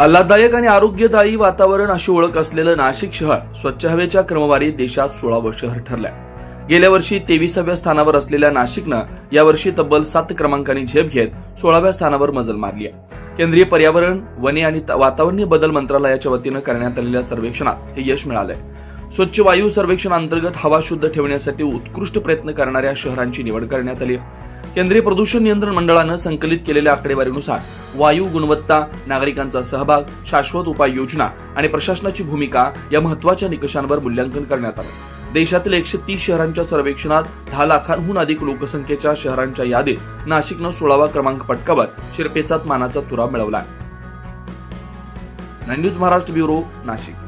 आल्हाददायक आणि आरोग्यदायी वातावरण अशी ओळख असलेलं नाशिक शहर स्वच्छ हवेच्या क्रमवारीत देशात 16वं शहर ठरलंय. गेल्या वर्षी 23व्या स्थानावर असलेल्या नाशिकनं यावर्षी तब्बल 7 क्रमांकांनी झेप घेत 16व्या स्थानावर मजल मारली आहे. केंद्रीय पर्यावरण, वने आणि वातावरणीय बदल मंत्रालयाच्या वतीनं करण्यात आलेल्या सर्वेक्षणात हे यश मिळालंय. स्वच्छ वायू सर्वेक्षणाअंतर्गत हवा शुद्ध ठेवण्यासाठी उत्कृष्ट प्रयत्न करणाऱ्या शहरांची निवड करण्यात आली. केंद्रीय प्रदूषण नियंत्रण मंडळानं संकलित केलेल्या आकडेवारीनुसार वायू गुणवत्ता, नागरिकांचा सहभाग, शाश्वत उपाययोजना आणि प्रशासनाची भूमिका या महत्वाच्या निकषांवर मूल्यांकन करण्यात आलं. देशातील 130 शहरांच्या सर्वेक्षणात 10 लाखांहून अधिक लोकसंख्येच्या शहरांच्या यादीत नाशिकनं 16वा क्रमांक पटकावत शिरपेचात मानाचा तुरा मिळवला. 9 न्यूज महाराष्ट्र ब्युरो, नाशिक.